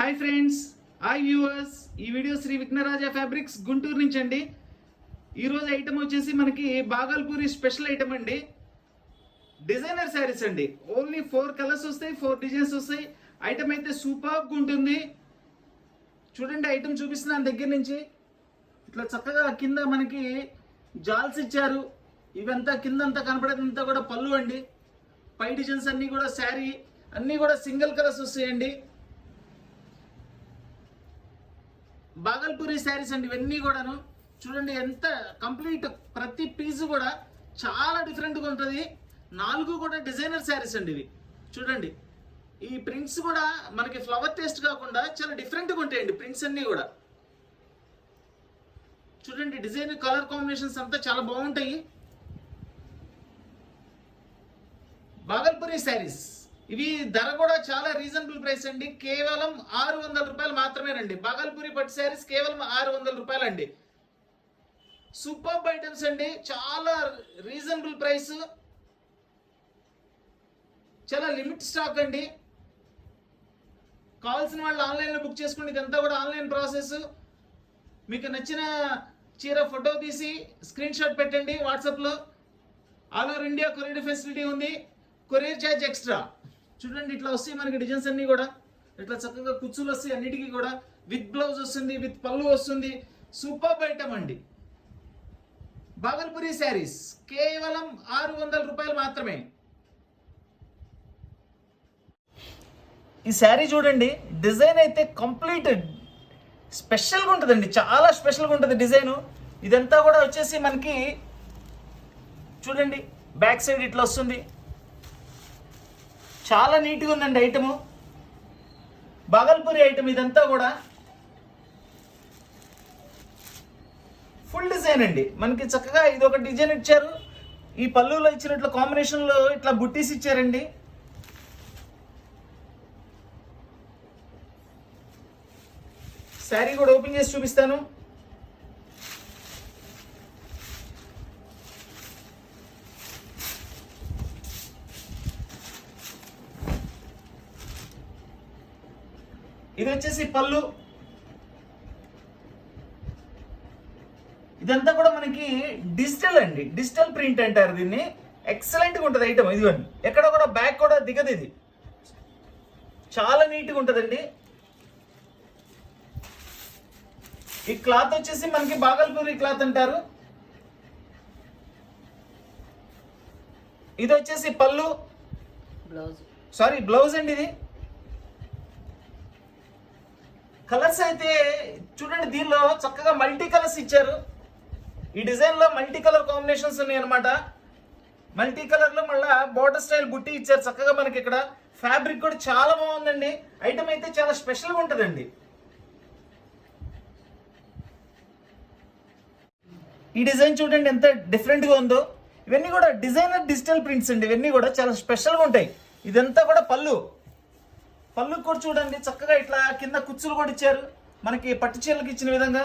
Hi friends, hi viewers. ఈ video Shri Vighnaraja fabrics Guntur నుంచి అండి. ఈరోజు ఐటమ్ వచ్చేసి మనకి బాగల్పూరి స్పెషల్ ఐటమ్ అండి. డిజైనర్ శారీస్ అండి. ఓన్లీ 4 కలర్స్ వస్తాయి, 4 డిజైన్స్ వస్తాయి. ఐటమ్ అయితే సూపర్గా ఉంటుంది. చూడండి, ఐటమ్ చూపిస్తున్నాను దగ్గర నుంచి. ఇట్లా చక్కగా కింద మనకి జాల్స్ ఇచ్చారు. ఇవంతా కిందంతా కనపడేదంతా కూడా పళ్ళు అండి. పై డిజైన్స్ అన్నీ కూడా శారీ అన్నీ కూడా సింగిల్ కలర్స్ వస్తాయండి. బాగల్పూరి శారీస్ అండి ఇవన్నీ కూడాను. చూడండి ఎంత కంప్లీట్, ప్రతి పీస్ కూడా చాలా డిఫరెంట్గా ఉంటుంది. 4 కూడా డిజైనర్ శారీస్ అండి ఇవి. చూడండి, ఈ ప్రింట్స్ కూడా మనకి ఫ్లవర్ టేస్ట్ కాకుండా చాలా డిఫరెంట్గా ఉంటాయండి ప్రింట్స్ అన్నీ కూడా. చూడండి, డిజైన్ కలర్ కాంబినేషన్స్ అంతా చాలా బాగుంటాయి. బాగల్పూరి శారీస్ ఇవి ధర కూడా చాలా రీజనబుల్ ప్రైస్ అండి. కేవలం 600 రూపాయలు మాత్రమేనండి. బాగల్పూరి పట్టు శారీస్ కేవలం 600 రూపాయలు అండి. సూపర్ ఐటమ్స్ అండి, చాలా రీజనబుల్ ప్రైస్, చాలా లిమిట్ స్టాక్ అండి. కావాల్సిన వాళ్ళు ఆన్లైన్లో బుక్ చేసుకోండి. ఇదంతా కూడా ఆన్లైన్ ప్రాసెస్. మీకు నచ్చిన చీర ఫోటో తీసి స్క్రీన్ షాట్ పెట్టండి వాట్సాప్లో. All over India courier facility ఉంది. Courier charge extra. చూడండి, ఇట్లా వస్తాయి మనకి డిజైన్స్ అన్నీ కూడా. ఇట్లా చక్కగా కుచ్చులు వస్తాయి అన్నిటికీ కూడా. విత్ బ్లౌజ్ వస్తుంది, విత్ పళ్ళు వస్తుంది. సూపర్ ఐటమ్ అండి. బాగల్పూరి శారీస్ కేవలం 600 రూపాయలు మాత్రమే. ఈ శారీ చూడండి, డిజైన్ అయితే కంప్లీట్ స్పెషల్గా ఉంటుందండి. చాలా స్పెషల్గా ఉంటుంది డిజైను. ఇదంతా కూడా వచ్చేసి మనకి చూడండి, బ్యాక్ సైడ్ ఇట్లా వస్తుంది. చాలా నీట్గా ఉందండి ఐటము. బాగల్పూరి ఐటమ్ ఇదంతా కూడా ఫుల్ డిజైన్ అండి. మనకి చక్కగా ఇది ఒక డిజైన్ ఇచ్చారు. ఈ పళ్ళులో ఇచ్చినట్లు కాంబినేషన్లో ఇట్లా బుట్టీస్ ఇచ్చారండి. శారీ కూడా ఓపెన్ చేసి చూపిస్తాను. ఇది వచ్చేసి పళ్ళు. ఇదంతా కూడా మనకి డిజిటల్ అండి, డిజిటల్ ప్రింట్ అంటారు దీన్ని. ఎక్సలెంట్గా ఉంటుంది ఐటమ్. ఇదిగోండి, ఎక్కడ కూడా బ్యాక్ కూడా దిగదు. ఇది చాలా నీట్గా ఉంటుందండి. ఈ క్లాత్ వచ్చేసి మనకి బాగల్పూరి క్లాత్ అంటారు. ఇది వచ్చేసి పళ్ళు, బ్లౌజ్ అండి. ఇది కలర్స్ అయితే చూడండి, దీనిలో చక్కగా మల్టీ కలర్స్ ఇచ్చారు. ఈ డిజైన్లో మల్టీ కలర్ కాంబినేషన్స్ ఉన్నాయి అనమాట. మల్టీ కలర్లో మళ్ళీ బోర్డర్ స్టైల్ బుట్టి ఇచ్చారు చక్కగా మనకి. ఇక్కడ ఫ్యాబ్రిక్ కూడా చాలా బాగుందండి. ఐటమ్ అయితే చాలా స్పెషల్గా ఉంటుందండి. ఈ డిజైన్ చూడండి ఎంత డిఫరెంట్గా ఉందో. ఇవన్నీ కూడా డిజైనర్ డిజిటల్ ప్రింట్స్ అండి. ఇవన్నీ కూడా చాలా స్పెషల్గా ఉంటాయి. ఇదంతా కూడా పళ్ళు కూడా చూడండి చక్కగా ఇట్లా కింద కుచ్చులు కూడా ఇచ్చారు మనకి పట్టు చీరలకు ఇచ్చిన విధంగా.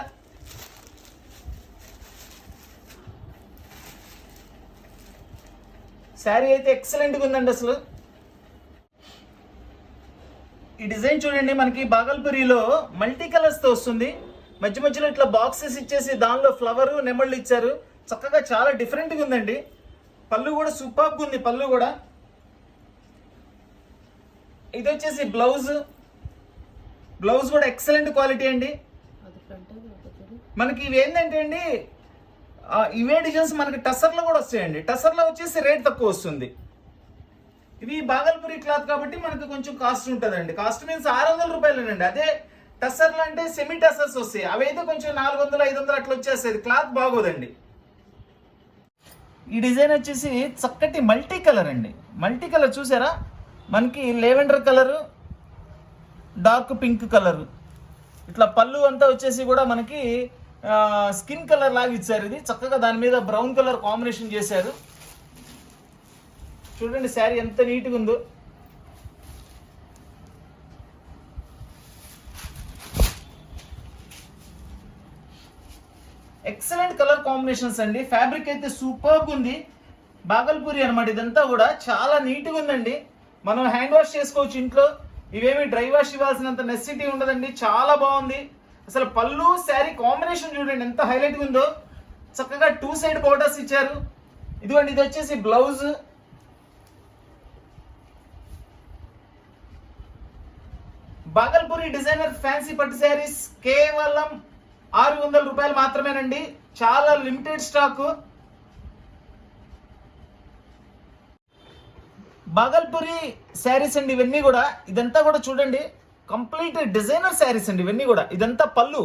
శారీ అయితే ఎక్సలెంట్గా ఉందండి అసలు. ఈ డిజైన్ చూడండి, మనకి బాగల్పూరిలో మల్టీ కలర్స్తో వస్తుంది. మధ్య మధ్యలో ఇట్లా బాక్సెస్ ఇచ్చేసి దానిలో ఫ్లవర్ నెమళ్ళు ఇచ్చారు. చక్కగా చాలా డిఫరెంట్గా ఉందండి. పళ్ళు కూడా సూపర్గా ఉంది. పళ్ళు కూడా ఇది వచ్చేసి బ్లౌజ్ కూడా ఎక్సలెంట్ క్వాలిటీ అండి. మనకి ఇవి ఏంటంటే అండి, ఇవే డిజైన్స్ మనకి టసర్లో కూడా వస్తాయండి. టసర్లో వచ్చేసి రేట్ తక్కువ వస్తుంది. ఇవి బాగల్పూరి క్లాత్ కాబట్టి మనకి కొంచెం కాస్ట్ ఉంటుందండి. Cost means 600 రూపాయలేనండి. అదే టసర్లు అంటే సెమీ టసర్స్ వస్తాయి. అవి అయితే కొంచెం 400, 500 అట్లా వచ్చేస్తుంది. క్లాత్ బాగోదండి. ఈ డిజైన్ వచ్చేసి చక్కటి మల్టీ కలర్ అండి. మల్టీ కలర్ చూసారా, మనకి lavender colour, dark pink colour. ఇట్లా పళ్ళు అంతా వచ్చేసి కూడా మనకి స్కిన్ కలర్ లాగా ఇచ్చారు. ఇది చక్కగా దాని మీద బ్రౌన్ కలర్ కాంబినేషన్ చేశారు. చూడండి శారీ ఎంత నీట్గా ఉందో. ఎక్సలెంట్ కలర్ కాంబినేషన్స్ అండి. ఫ్యాబ్రిక్ అయితే సూపర్గా ఉంది. బాగల్పూరి అనమాట. ఇదంతా కూడా చాలా నీట్గా ఉందండి. మనం హ్యాండ్ వాష్ చేసుకోవచ్చు ఇంట్లో. ఇవేమి డ్రై వాష్ ఇవ్వాల్సినంత నెసెసిటీ ఉండదండి, చాలా బాగుంది. అసలు పళ్ళు శారీ కాంబినేషన్ చూడండి ఎంత హైలైట్గా ఉందో. చక్కగా 2 సైడ్ బోర్డర్స్ ఇచ్చారు. ఇదిగోండి, ఇది వచ్చేసి బ్లౌజ్. బాగల్పూరి డిజైనర్ ఫ్యాన్సీ పట్టు శారీస్ కేవలం 600 రూపాయలు మాత్రమేనండి. చాలా లిమిటెడ్ స్టాక్. బాగల్పూరి శారీస్ అండి ఇవన్నీ కూడా. ఇదంతా కూడా చూడండి కంప్లీట్ డిజైనర్ శారీస్ అండి ఇవన్నీ కూడా. ఇదంతా పళ్ళు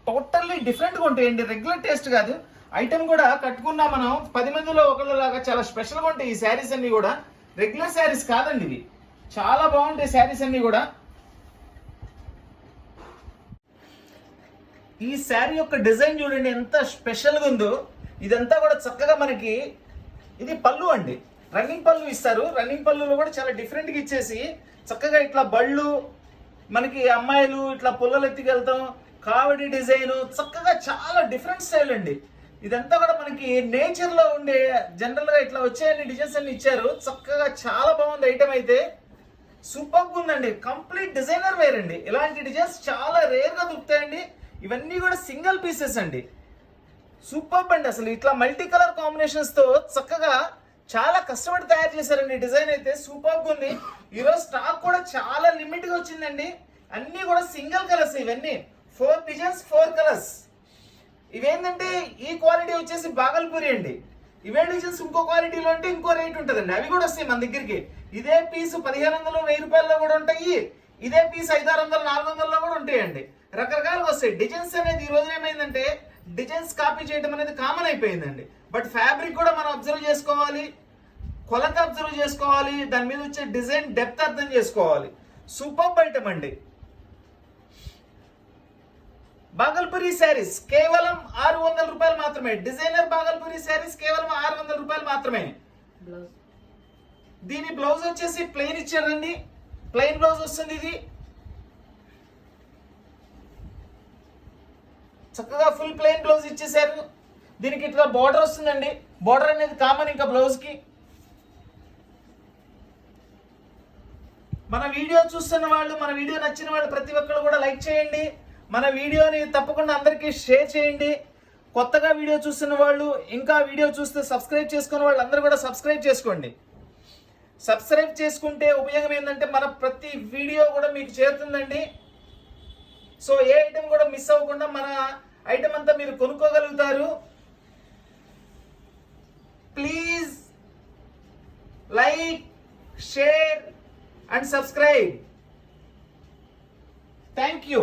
టోటల్లీ డిఫరెంట్గా ఉంటాయండి, రెగ్యులర్ టేస్ట్ కాదు. ఐటమ్ కూడా కట్టుకున్నా మనం 10 మందిలో ఒకళ్ళలాగా చాలా స్పెషల్గా ఉంటాయి ఈ శారీస్ అన్ని కూడా. రెగ్యులర్ శారీస్ కాదండి ఇవి, చాలా బాగుంటాయి శారీస్ అన్ని కూడా. ఈ శారీ యొక్క డిజైన్ చూడండి ఎంత స్పెషల్గా ఉందో. ఇదంతా కూడా చక్కగా మనకి ఇది పళ్ళు అండి, రన్నింగ్ పళ్ళు ఇస్తారు. రన్నింగ్ పళ్ళులో కూడా చాలా డిఫరెంట్గా ఇచ్చేసి చక్కగా ఇట్లా బళ్ళు మనకి అమ్మాయిలు ఇట్లా పుల్లలు ఎత్తికెళ్తాం, కావడి డిజైన్, చక్కగా చాలా డిఫరెంట్ స్టైల్ అండి. ఇదంతా కూడా మనకి నేచర్లో ఉండే జనరల్గా ఇట్లా వచ్చే డిజైన్స్ అన్ని ఇచ్చారు. చక్కగా చాలా బాగుంది ఐటమ్ అయితే, సూపర్గా ఉందండి. కంప్లీట్ డిజైనర్ వేర్ అండి. ఇలాంటి డిజైన్స్ చాలా రేర్గా దొరుకుతాయండి. ఇవన్నీ కూడా సింగిల్ పీసెస్ అండి. సూపర్ అండి. అసలు ఇట్లా మల్టీ కలర్ కాంబినేషన్స్ తో చక్కగా చాలా కష్టపడి తయారు చేశారండి. డిజైన్ అయితే సూపర్ ఉంది. ఈరోజు స్టాక్ కూడా చాలా లిమిట్ గా వచ్చిందండి. అన్ని కూడా సింగిల్ కలర్స్. ఇవన్నీ 4 డిజైన్స్ 4 కలర్స్. ఇవేంటంటే ఈ క్వాలిటీ వచ్చేసి బాగల్పూరి అండి. ఇవే డిజైన్స్ ఇంకో క్వాలిటీలో అంటే ఇంకో రేట్ ఉంటుందండి. అవి కూడా వస్తాయి మన దగ్గరికి. ఇదే పీస్ 1500 1000 రూపాయల్లో కూడా ఉంటాయి. ఇదే పీస్ 500 400లో కూడా ఉంటాయండి. రకరకాలుగా వస్తాయి. డిజైన్స్ అనేది ఈ రోజు ఏమైందంటే డిజైన్స్ కాపీ చేయడం అనేది కామన్ అయిపోయిందండి. బట్ ఫ్యాబ్రిక్ కూడా మనం అబ్జర్వ్ చేసుకోవాలి, కొలత అబ్జర్వ్ చేసుకోవాలి, దాని మీద వచ్చే డిజైన్ డెప్త్ అర్థం చేసుకోవాలి. సూపర్ ఐటమ్ అండి. బాగల్పూరి శారీస్ కేవలం 600 రూపాయలు మాత్రమే. డిజైనర్ బాగల్పూరి శారీస్ కేవలం 600 రూపాయలు మాత్రమే. దీని బ్లౌజ్ వచ్చేసి ప్లెయిన్ ఇచ్చారండి, ప్లెయిన్ బ్లౌజ్ వస్తుంది. ఇది చక్కగా ఫుల్ ప్లెయిన్ బ్లౌజ్ ఇచ్చేసారు. దీనికి ఇట్లా బార్డర్ వస్తుందండి. బార్డర్ అనేది కామన్ ఇంకా బ్లౌజ్ కి. మన వీడియో చూస్తున్న వాళ్ళు, మన వీడియో నచ్చిన వాళ్ళు ప్రతి ఒక్కరు కూడా లైక్ చేయండి. మన వీడియోని తప్పకుండా అందరికీ షేర్ చేయండి. కొత్తగా వీడియో చూస్తున్న వాళ్ళు, ఇంకా వీడియో చూస్తే సబ్స్క్రైబ్ చేసుకున్న వాళ్ళు అందరూ కూడా సబ్స్క్రైబ్ చేసుకోండి. సబ్స్క్రైబ్ చేసుకుంటే ఉపయోగం ఏంటంటే మన ప్రతి వీడియో కూడా మీకు చేరుతుందండి. సో ఏ ఐటమ్ కూడా మిస్ అవ్వకుండా మన ఐటమ్ అంతా మీరు కొనుక్కోగలుగుతారు. Please like, share and subscribe. Thank you.